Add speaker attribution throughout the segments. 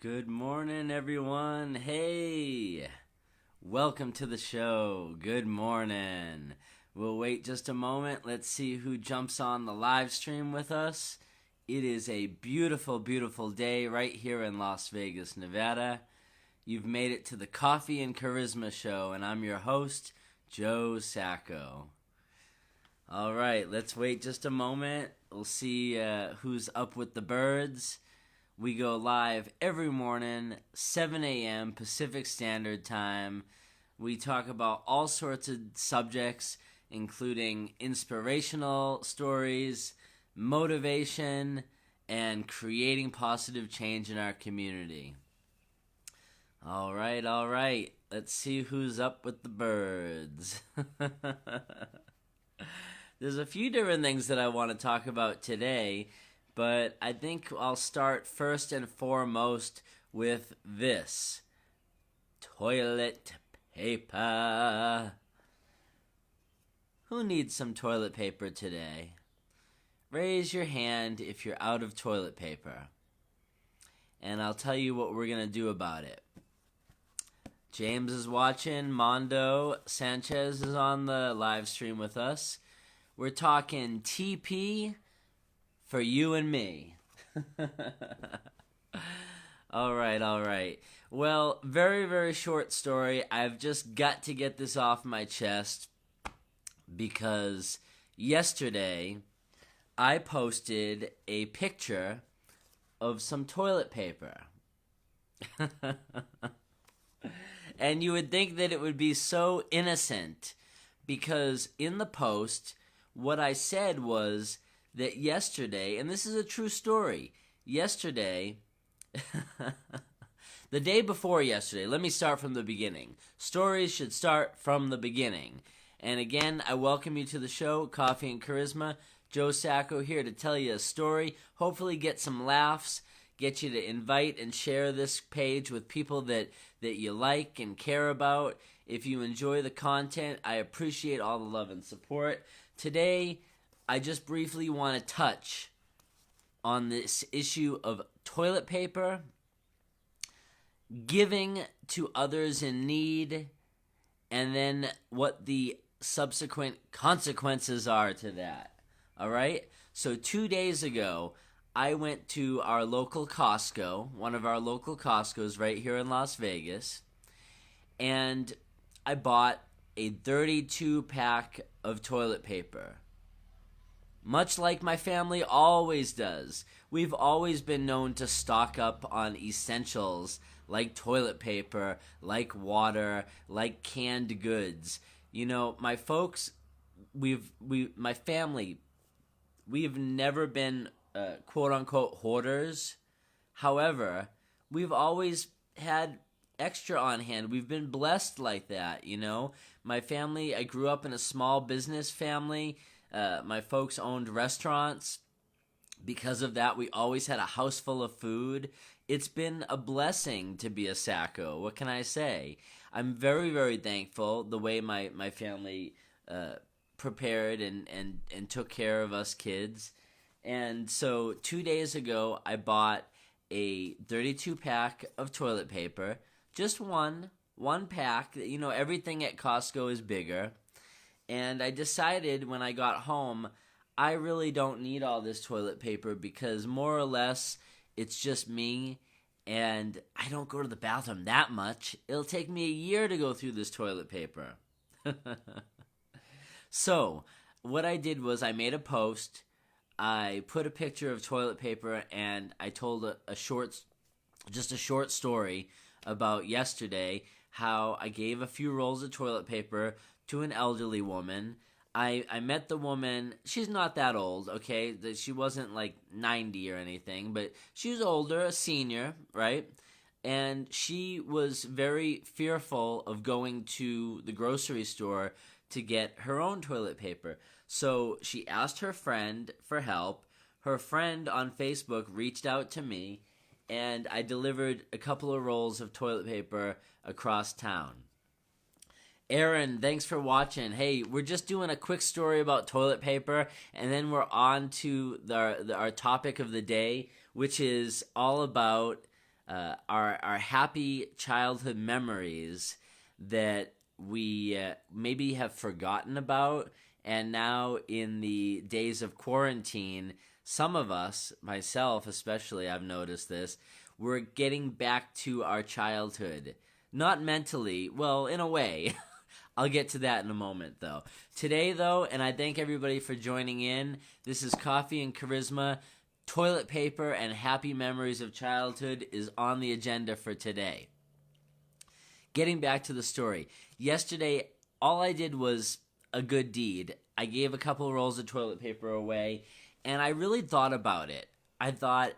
Speaker 1: Good morning, everyone. Hey, welcome to the show. Good morning. We'll wait just a moment. Let's see who jumps on the live stream with us. It is a beautiful, beautiful day right here in Las Vegas, Nevada. You've made it to the Coffee and Charisma Show, and I'm your host, Joe Sacco. All right, let's wait just a moment. We'll see who's up with the birds. We go live every morning, 7 a.m. Pacific Standard Time. We talk about all sorts of subjects, including inspirational stories, motivation, and creating positive change in our community. All right. Let's see who's up with the birds. There's a few different things that I want to talk about today, but I think I'll start first and foremost with this. Toilet paper. Who needs some toilet paper today? Raise your hand if you're out of toilet paper. And I'll tell you what we're going to do about it. James is watching. Mondo Sanchez is on the live stream with us. We're talking TP for you and me. All right. Well, very, very short story. I've just got to get this off my chest because yesterday I posted a picture of some toilet paper. And you would think that it would be so innocent because in the post, what I said was that yesterday, and this is a true story, yesterday, the day before yesterday, let me start from the beginning. Stories should start from the beginning. And again, I welcome you to the show, Coffee and Charisma. Joe Sacco here to tell you a story, hopefully get some laughs, get you to invite and share this page with people that you like and care about. If you enjoy the content, I appreciate all the love and support. Today, I just briefly want to touch on this issue of toilet paper, giving to others in need, and then what the subsequent consequences are to that. All right? So 2 days ago, I went to our local Costco, one of our local Costcos right here in Las Vegas, and I bought a 32-pack of toilet paper. Much like my family always does, we've always been known to stock up on essentials like toilet paper, like water, like canned goods. You know, my folks, my family, we've never been quote-unquote hoarders. However, we've always had extra on hand. We've been blessed like that, you know. My family, I grew up in a small business family. My folks owned restaurants. Because of that, we always had a house full of food. It's been a blessing to be a Sacco. What can I say? I'm very, very thankful the way my family prepared and took care of us kids. And so 2 days ago, I bought a 32-pack of toilet paper. Just one pack. You know, everything at Costco is bigger. And I decided when I got home, I really don't need all this toilet paper because more or less it's just me and I don't go to the bathroom that much. It'll take me a year to go through this toilet paper. So, what I did was I made a post. I put a picture of toilet paper and I told a short story about yesterday how I gave a few rolls of toilet paper to an elderly woman. I met the woman. She's not that old, okay? She wasn't like 90 or anything, but she was older, a senior, right? And she was very fearful of going to the grocery store to get her own toilet paper. So she asked her friend for help. Her friend on Facebook reached out to me, and I delivered a couple of rolls of toilet paper across town. Aaron, thanks for watching. Hey, we're just doing a quick story about toilet paper, and then we're on to our topic of the day, which is all about our happy childhood memories that we maybe have forgotten about, and now in the days of quarantine, some of us, myself especially, I've noticed this, we're getting back to our childhood. Not mentally, well, in a way. I'll get to that in a moment, though. Today, though, and I thank everybody for joining in, this is Coffee and Charisma. Toilet paper and happy memories of childhood is on the agenda for today. Getting back to the story. Yesterday, all I did was a good deed. I gave a couple rolls of toilet paper away, and I really thought about it. I thought,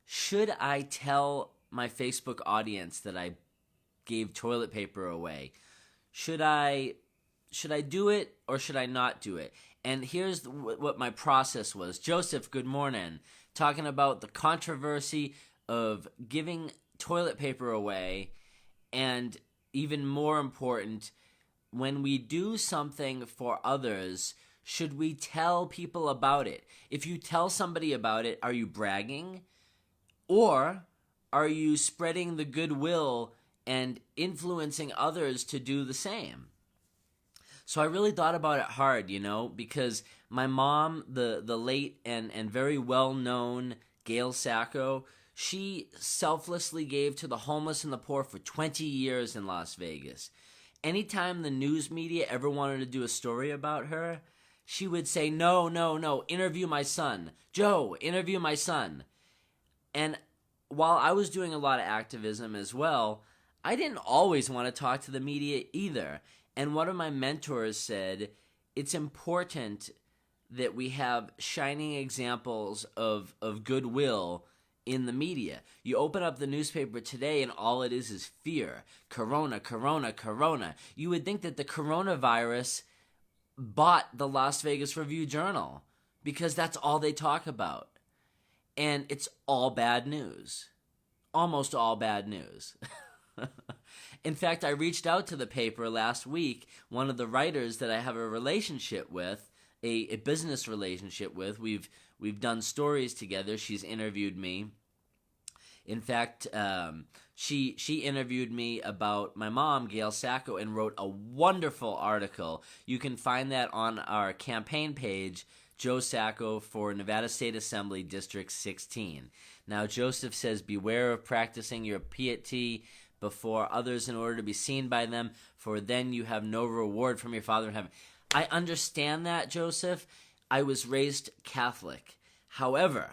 Speaker 1: should I tell my Facebook audience that I gave toilet paper away? Should I do it or should I not do it? And here's what my process was. Joseph, good morning. Talking about the controversy of giving toilet paper away, and even more important, when we do something for others, should we tell people about it? If you tell somebody about it, are you bragging? Or are you spreading the goodwill and influencing others to do the same? So I really thought about it hard, because my mom, the late and very well-known Gail Sacco, she selflessly gave to the homeless and the poor for 20 years in Las Vegas. Anytime the news media ever wanted to do a story about her, she would say, no, interview my son. Joe, interview my son. And while I was doing a lot of activism as well, I didn't always want to talk to the media either. And one of my mentors said, it's important that we have shining examples of goodwill in the media. You open up the newspaper today and all it is fear. Corona, corona, corona. You would think that the coronavirus bought the Las Vegas Review-Journal because that's all they talk about. And it's all bad news. Almost all bad news. In fact, I reached out to the paper last week, one of the writers that I have a relationship with, a business relationship with. We've done stories together. She's interviewed me. In fact, she interviewed me about my mom, Gail Sacco, and wrote a wonderful article. You can find that on our campaign page, Joe Sacco for Nevada State Assembly District 16. Now, Joseph says, beware of practicing your piety before others in order to be seen by them, for then you have no reward from your Father in heaven. I understand that, Joseph. I was raised Catholic. However,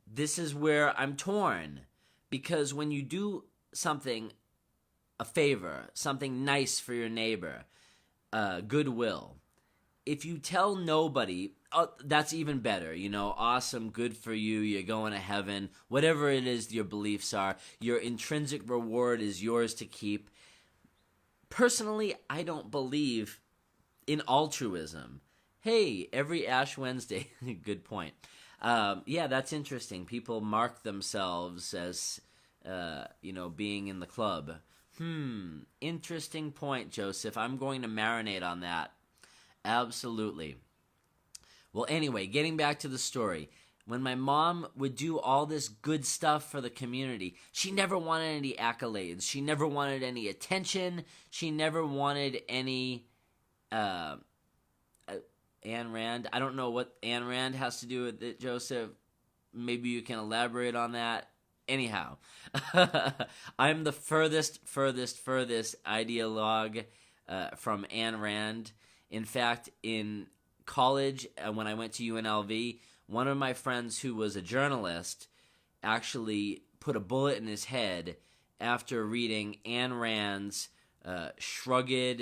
Speaker 1: this is where I'm torn, because when you do something, a favor, something nice for your neighbor, goodwill, if you tell nobody, that's even better, awesome, good for you, you're going to heaven, whatever it is your beliefs are, your intrinsic reward is yours to keep. Personally, I don't believe in altruism. Hey, every Ash Wednesday, good point. Yeah, that's interesting. People mark themselves as, being in the club. Interesting point, Joseph. I'm going to marinate on that. Absolutely. Well, anyway, getting back to the story. When my mom would do all this good stuff for the community, she never wanted any accolades. She never wanted any attention. She never wanted any Ayn Rand. I don't know what Ayn Rand has to do with it, Joseph. Maybe you can elaborate on that. Anyhow, I'm the furthest ideologue from Ayn Rand. In fact, in college, when I went to UNLV, one of my friends who was a journalist actually put a bullet in his head after reading Ayn Rand's Shrugged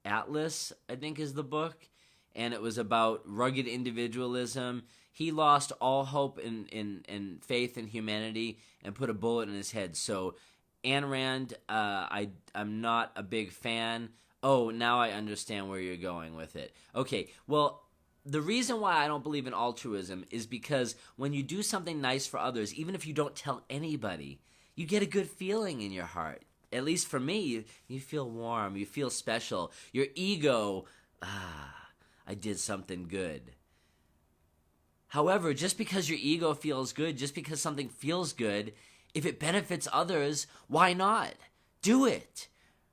Speaker 1: Atlas, I think is the book, and it was about rugged individualism. He lost all hope in faith in humanity and put a bullet in his head. So Ayn Rand, I'm not a big fan. Oh, now I understand where you're going with it. Okay, well, the reason why I don't believe in altruism is because when you do something nice for others, even if you don't tell anybody, you get a good feeling in your heart. At least for me, you feel warm, you feel special. Your ego, I did something good. However, just because your ego feels good, just because something feels good, If it benefits others, why not? Do it,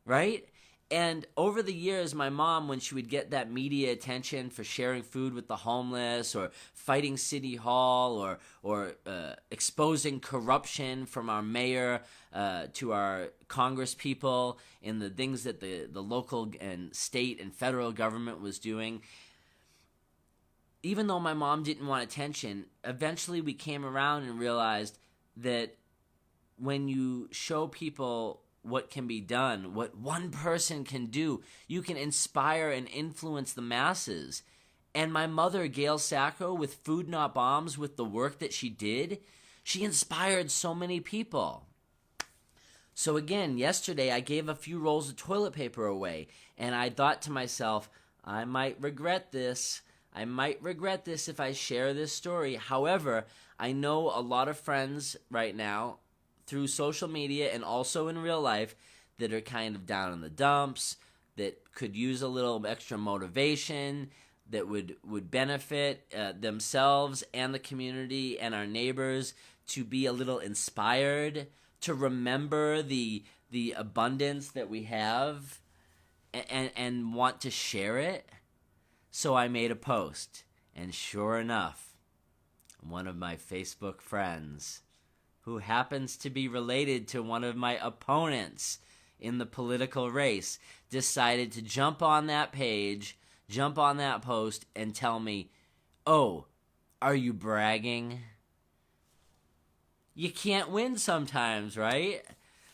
Speaker 1: right? And over the years, my mom, when she would get that media attention for sharing food with the homeless or fighting City Hall or exposing corruption from our mayor to our Congress people in the things that the local and state and federal government was doing, even though my mom didn't want attention, eventually we came around and realized that when you show people what can be done, what one person can do, you can inspire and influence the masses. And my mother, Gail Sacco, with Food Not Bombs, with the work that she did, she inspired so many people. So again, yesterday I gave a few rolls of toilet paper away, and I thought to myself, I might regret this. I might regret this if I share this story. However, I know a lot of friends right now through social media and also in real life that are kind of down in the dumps, that could use a little extra motivation, that would benefit themselves and the community and our neighbors to be a little inspired, to remember the abundance that we have and want to share it. So I made a post, and sure enough, one of my Facebook friends, who happens to be related to one of my opponents in the political race, decided to jump on that page, jump on that post, and tell me, "Oh, are you bragging?" You can't win sometimes, right?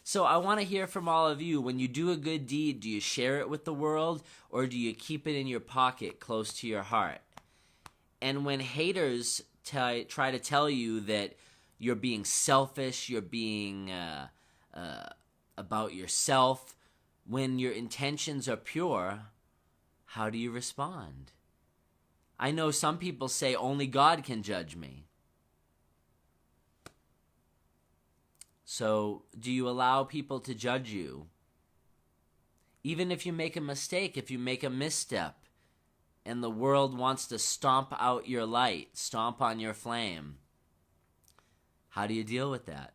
Speaker 1: So I want to hear from all of you. When you do a good deed, do you share it with the world, or do you keep it in your pocket close to your heart? And when haters try to tell you that you're being selfish, you're being about yourself, when your intentions are pure, how do you respond? I know some people say only God can judge me. So, do you allow people to judge you? Even if you make a mistake, if you make a misstep, and the world wants to stomp out your light, stomp on your flame, how do you deal with that?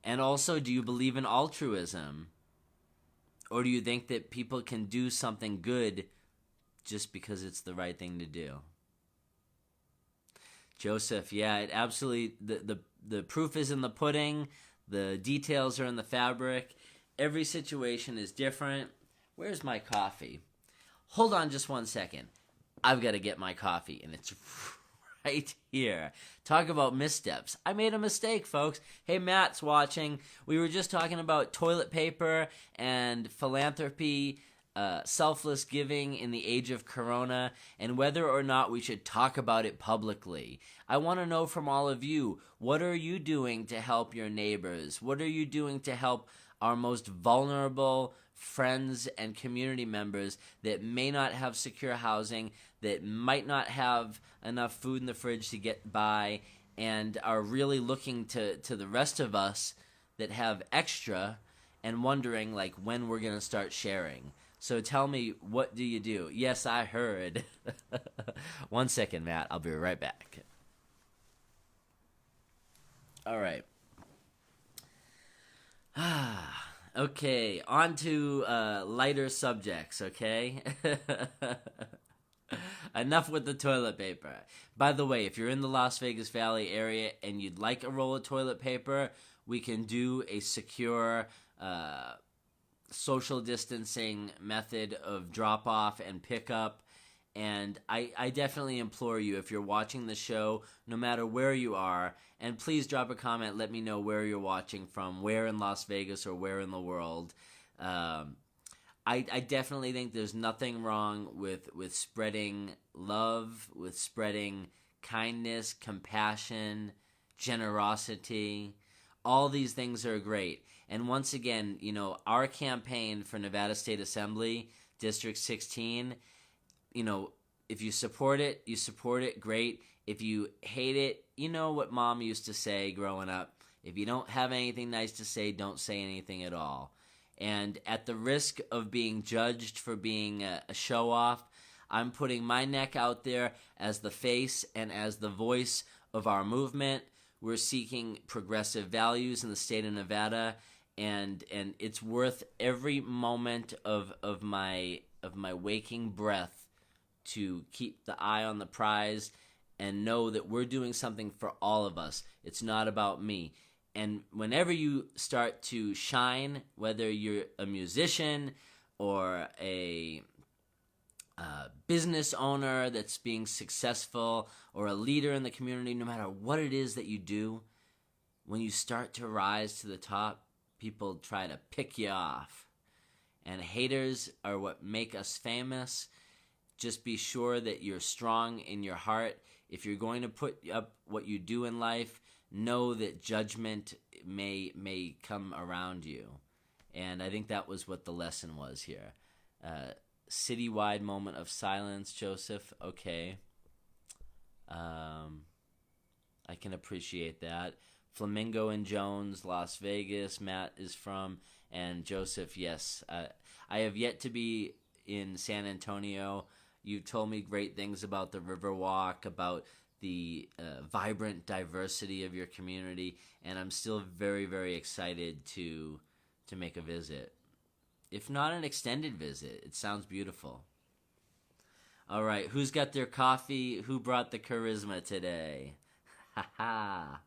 Speaker 1: And also, do you believe in altruism? Or do you think that people can do something good just because it's the right thing to do? Joseph, yeah, it absolutely, the proof is in the pudding. The details are in the fabric. Every situation is different. Where's my coffee? Hold on just 1 second. I've got to get my coffee, and it's right here. Talk about missteps. I made a mistake, folks. Hey, Matt's watching. We were just talking about toilet paper and philanthropy, selfless giving in the age of Corona, and whether or not we should talk about it publicly. I want to know from all of you, what are you doing to help your neighbors? What are you doing to help our most vulnerable friends and community members that may not have secure housing, that might not have enough food in the fridge to get by, and are really looking to the rest of us that have extra and wondering like when we're going to start sharing? So tell me, what do you do? Yes, I heard. 1 second, Matt. I'll be right back. All right. Okay, on to lighter subjects, okay? Enough with the toilet paper. By the way, if you're in the Las Vegas Valley area and you'd like a roll of toilet paper, we can do a secure social distancing method of drop-off and pickup. And I definitely implore you, if you're watching the show, no matter where you are, and please drop a comment, let me know where you're watching from, where in Las Vegas or where in the world. I definitely think there's nothing wrong with spreading love, with spreading kindness, compassion, generosity. All these things are great. And once again, you know, our campaign for Nevada State Assembly, District 16, you know, if you support it, great. If you hate it, you know what Mom used to say growing up. If you don't have anything nice to say, don't say anything at all. And at the risk of being judged for being a show-off, I'm putting my neck out there as the face and as the voice of our movement. We're seeking progressive values in the state of Nevada, and it's worth every moment of my waking breath to keep the eye on the prize and know that we're doing something for all of us. It's not about me. And whenever you start to shine, whether you're a musician or a business owner that's being successful or a leader in the community, no matter what it is that you do, when you start to rise to the top, people try to pick you off. And haters are what make us famous. Just be sure that you're strong in your heart. If you're going to put up what you do in life, know that judgment may come around you. And I think that was what the lesson was here. Citywide moment of silence, Joseph. Okay. I can appreciate that. Flamingo and Jones, Las Vegas, Matt is from. And Joseph, yes. I have yet to be in San Antonio. You told me great things about the Riverwalk, about the vibrant diversity of your community, and I'm still very, very excited to make a visit. If not an extended visit, it sounds beautiful. All right, who's got their coffee? Who brought the charisma today? Ha ha.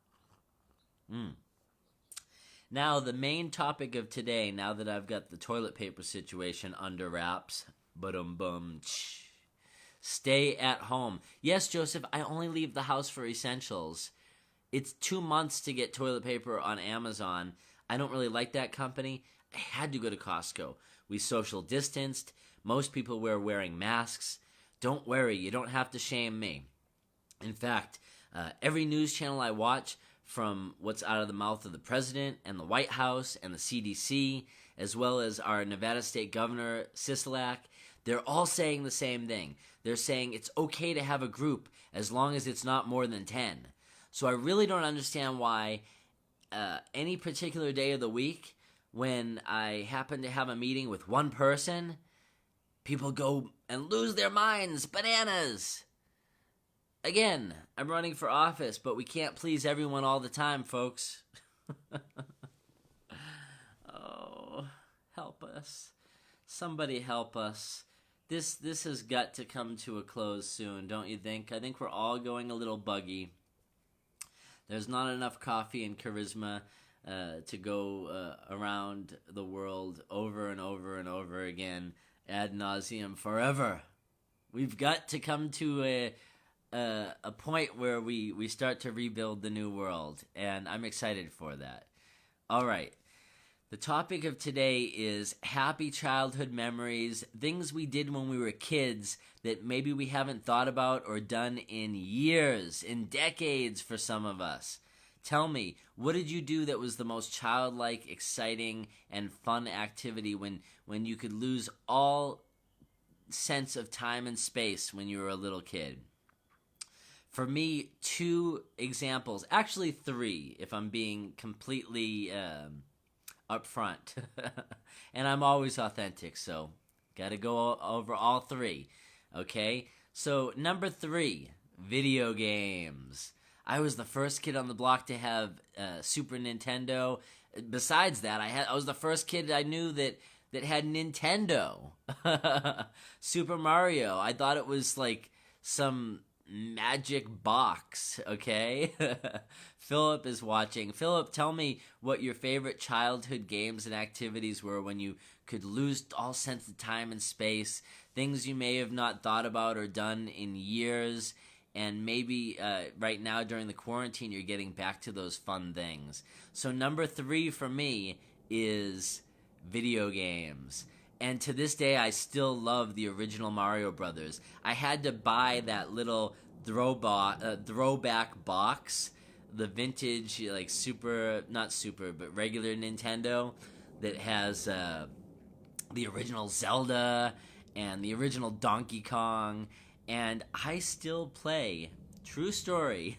Speaker 1: Now, the main topic of today, now that I've got the toilet paper situation under wraps, ba-dum-bum, stay at home. Yes, Joseph, I only leave the house for essentials. It's 2 months to get toilet paper on Amazon. I don't really like that company. I had to go to Costco. We social distanced. Most people were wearing masks. Don't worry, you don't have to shame me. In fact, every news channel I watch, from what's out of the mouth of the president and the White House and the CDC, as well as our Nevada State Governor, Sisolak, they're all saying the same thing. They're saying it's okay to have a group as long as it's not more than 10. So I really don't understand why any particular day of the week, when I happen to have a meeting with one person, people go and lose their minds, bananas. Again, I'm running for office, but we can't please everyone all the time, folks. Oh, help us. Somebody help us. This has got to come to a close soon, don't you think? I think we're all going a little buggy. There's not enough coffee and charisma to go around the world over and over and over again, ad nauseum, forever. We've got to come to a point where we start to rebuild the new world, and I'm excited for that. All right. The topic of today is happy childhood memories, things we did when we were kids that maybe we haven't thought about or done in years, in decades for some of us. Tell me, what did you do that was the most childlike, exciting, and fun activity when you could lose all sense of time and space when you were a little kid? For me, 2 examples, actually 3, if I'm being completely up front. And I'm always authentic, so gotta go over all 3. Okay? So, number 3, video games. I was the first kid on the block to have Super Nintendo. Besides that, I was the first kid I knew that had Nintendo. Super Mario. I thought it was like some magic box, okay? Philip is watching. Philip, tell me what your favorite childhood games and activities were when you could lose all sense of time and space, things you may have not thought about or done in years, and maybe right now during the quarantine you're getting back to those fun things. So number 3 for me is video games. And to this day, I still love the original Mario Brothers. I had to buy that little throwback box, the vintage, like not super, but regular Nintendo that has the original Zelda and the original Donkey Kong. And I still play. True story.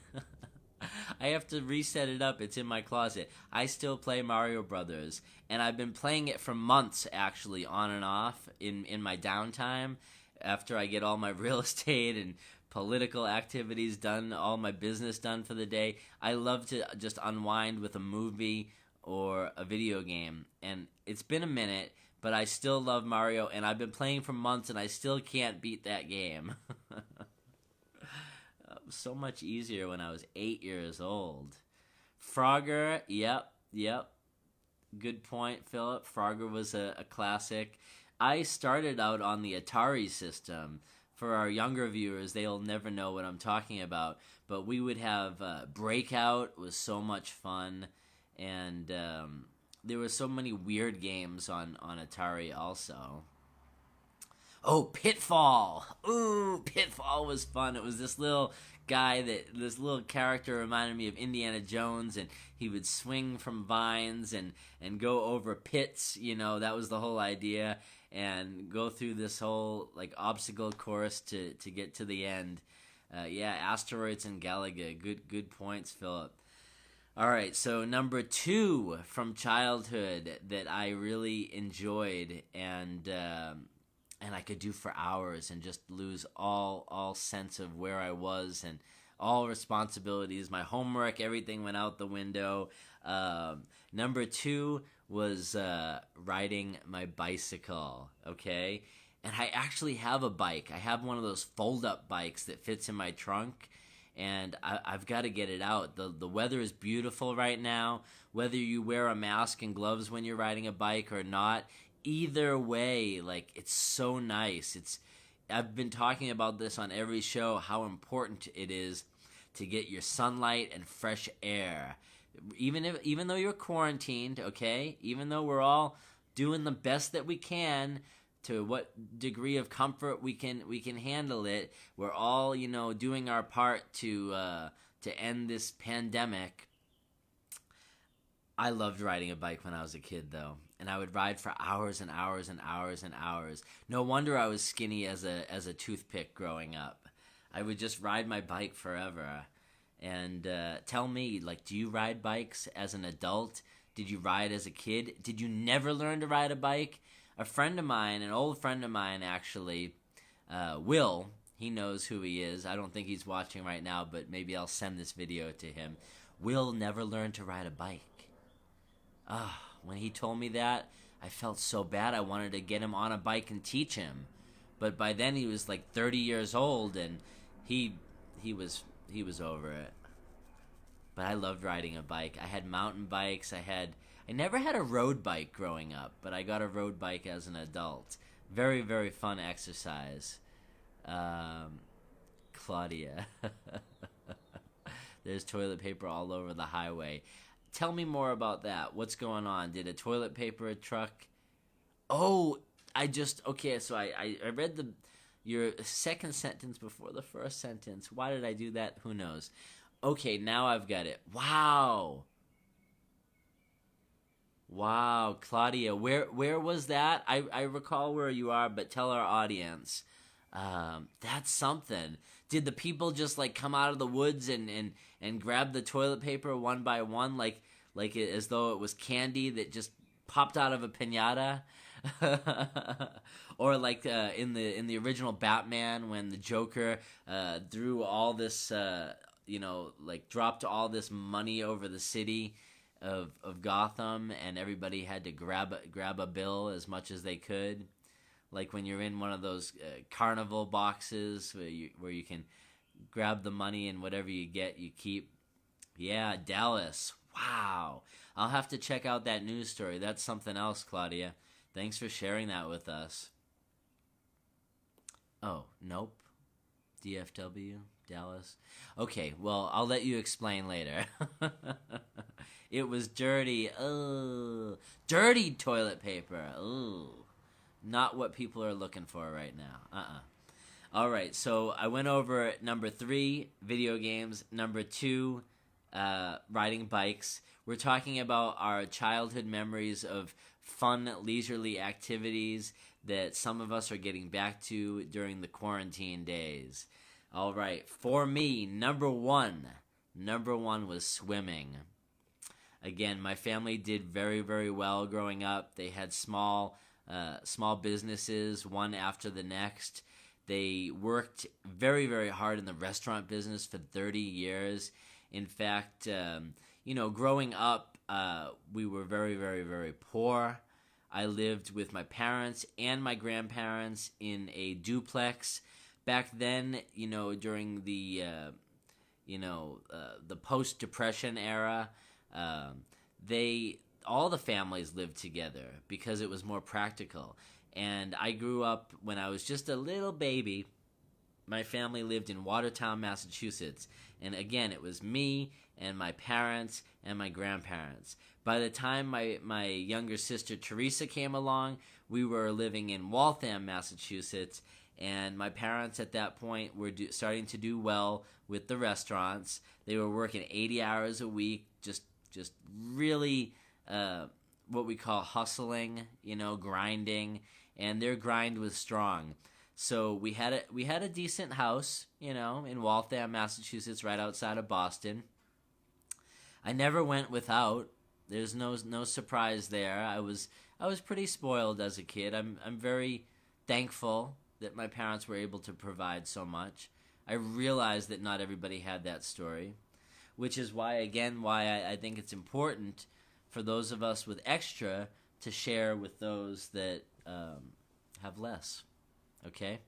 Speaker 1: I have to reset it up. It's in my closet. I still play Mario Brothers, and I've been playing it for months, actually, on and off in my downtime after I get all my real estate and political activities done, all my business done for the day. I love to just unwind with a movie or a video game. And it's been a minute, but I still love Mario, and I've been playing for months, and I still can't beat that game. It was so much easier when I was 8 years old. Frogger, yep. Good point, Philip. Frogger was a classic. I started out on the Atari system. For our younger viewers, they'll never know what I'm talking about. But we would have Breakout was so much fun, and there were so many weird games on Atari also. Oh, Pitfall! Ooh, Pitfall was fun. It was this little this little character reminded me of Indiana Jones, and he would swing from vines and go over pits. That was the whole idea. And go through this whole obstacle course to get to the end. Asteroids and Galaga. Good points, Philip. All right, so number 2 from childhood that I really enjoyed and I could do for hours and just lose all sense of where I was and all responsibilities. My homework, everything went out the window. Number 2 was riding my bicycle, okay? And I actually have a bike. I have one of those fold-up bikes that fits in my trunk, and I've got to get it out. The weather is beautiful right now. Whether you wear a mask and gloves when you're riding a bike or not, either way, it's so nice. I've been talking about this on every show, how important it is to get your sunlight and fresh air. Even though you're quarantined, okay? Even though we're all doing the best that we can, to what degree of comfort we can handle it, we're all doing our part to end this pandemic. I loved riding a bike when I was a kid, though, and I would ride for hours and hours and hours and hours. No wonder I was skinny as a toothpick growing up. I would just ride my bike forever. And tell me, do you ride bikes as an adult? Did you ride as a kid? Did you never learn to ride a bike? A friend of mine, an old friend of mine actually, Will, he knows who he is. I don't think he's watching right now, but maybe I'll send this video to him. Will never learned to ride a bike. When he told me that, I felt so bad. I wanted to get him on a bike and teach him. But by then he was 30 years old, and he was over it. But I loved riding a bike. I had mountain bikes. I never had a road bike growing up, but I got a road bike as an adult. Very, very fun exercise. Claudia. There's toilet paper all over the highway. Tell me more about that. What's going on? Did a toilet paper truck... Oh, so I read your second sentence before the first sentence. Why did I do that? Who knows? Okay, now I've got it. Wow, Claudia, where was that? I recall where you are, but tell our audience. That's something. Did the people just come out of the woods and grab the toilet paper one by one, as though it was candy that just popped out of a piñata? Or in the original Batman, when the Joker threw all this dropped all this money over the city of Gotham, and everybody had to grab a bill as much as they could. When you're in one of those carnival boxes where you can grab the money, and whatever you get you keep. Yeah, Dallas. Wow. I'll have to check out that news story. That's something else, Claudia. Thanks for sharing that with us. Oh, nope. DFW, Dallas. Okay, well, I'll let you explain later. It was dirty. Ugh. Dirty toilet paper. Ugh. Not what people are looking for right now. All right, so I went over number 3, video games. Number 2, riding bikes. We're talking about our childhood memories of fun, leisurely activities that some of us are getting back to during the quarantine days. All right, for me, number one was swimming. Again, my family did very, very well growing up. They had small businesses, one after the next. They worked very, very hard in the restaurant business for 30 years. In fact, growing up, we were very, very, very poor. I lived with my parents and my grandparents in a duplex. Back then, during the post-Depression era, all the families lived together because it was more practical. And I grew up when I was just a little baby. My family lived in Watertown, Massachusetts. And again, it was me and my parents and my grandparents. By the time my younger sister Teresa came along, we were living in Waltham, Massachusetts. And my parents at that point were starting to do well with the restaurants. They were working 80 hours a week, just really what we call hustling, grinding. And their grind was strong. So we had a decent house, in Waltham, Massachusetts, right outside of Boston. I never went without. There's no surprise there. I was pretty spoiled as a kid. I'm very thankful that my parents were able to provide so much. I realize that not everybody had that story, which is why I think it's important for those of us with extra to share with those that have less. Okay?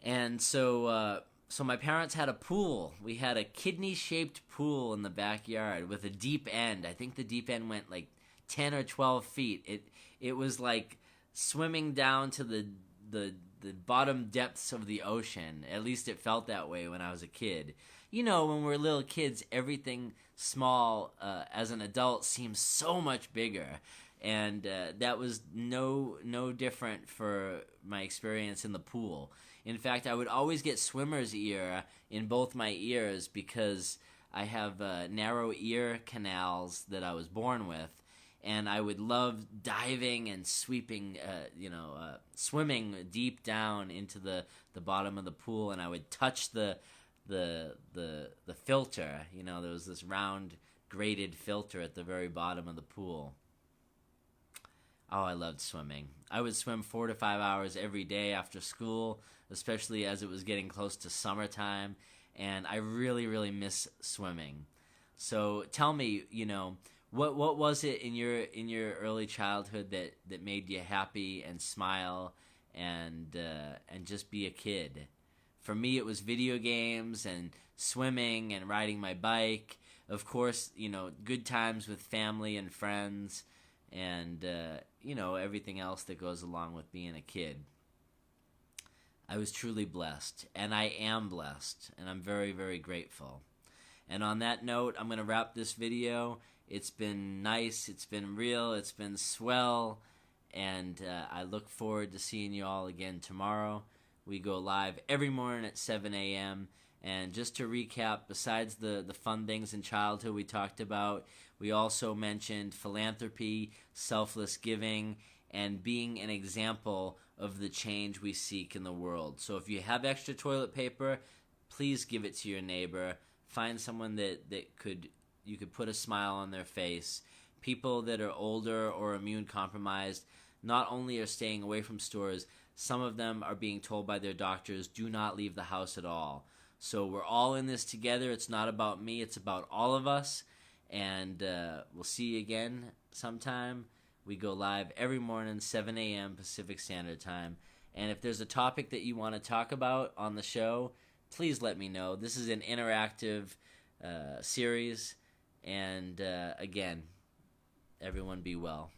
Speaker 1: And so my parents had a pool. We had a kidney-shaped pool in the backyard with a deep end. I think the deep end went like 10 or 12 feet. It was like swimming down to the bottom depths of the ocean. At least it felt that way when I was a kid. When we're little kids, everything small as an adult seems so much bigger. And that was no different for my experience in the pool. In fact, I would always get swimmer's ear in both my ears because I have narrow ear canals that I was born with. And I would love diving and swimming deep down into the bottom of the pool, and I would touch the filter. There was this round grated filter at the very bottom of the pool. Oh, I loved swimming. I would swim 4 to 5 hours every day after school, especially as it was getting close to summertime, and I really, really miss swimming. So tell me, what was it in your early childhood that made you happy and smile and just be a kid? For me, it was video games and swimming and riding my bike. Of course, good times with family and friends, and everything else that goes along with being a kid. I was truly blessed, and I am blessed, and I'm very, very grateful. And on that note, I'm going to wrap this video. It's been nice, it's been real, it's been swell, and I look forward to seeing you all again tomorrow. We go live every morning at 7 a.m., and just to recap, besides the fun things in childhood we talked about, we also mentioned philanthropy, selfless giving, and being an example of the change we seek in the world. So if you have extra toilet paper, please give it to your neighbor. Find someone that you could put a smile on their face. People that are older or immune compromised not only are staying away from stores, some of them are being told by their doctors, do not leave the house at all. So we're all in this together. It's not about me, it's about all of us. And we'll see you again sometime. We go live every morning, 7 a.m. Pacific Standard Time. And if there's a topic that you want to talk about on the show, please let me know. This is an interactive series. And again, everyone be well.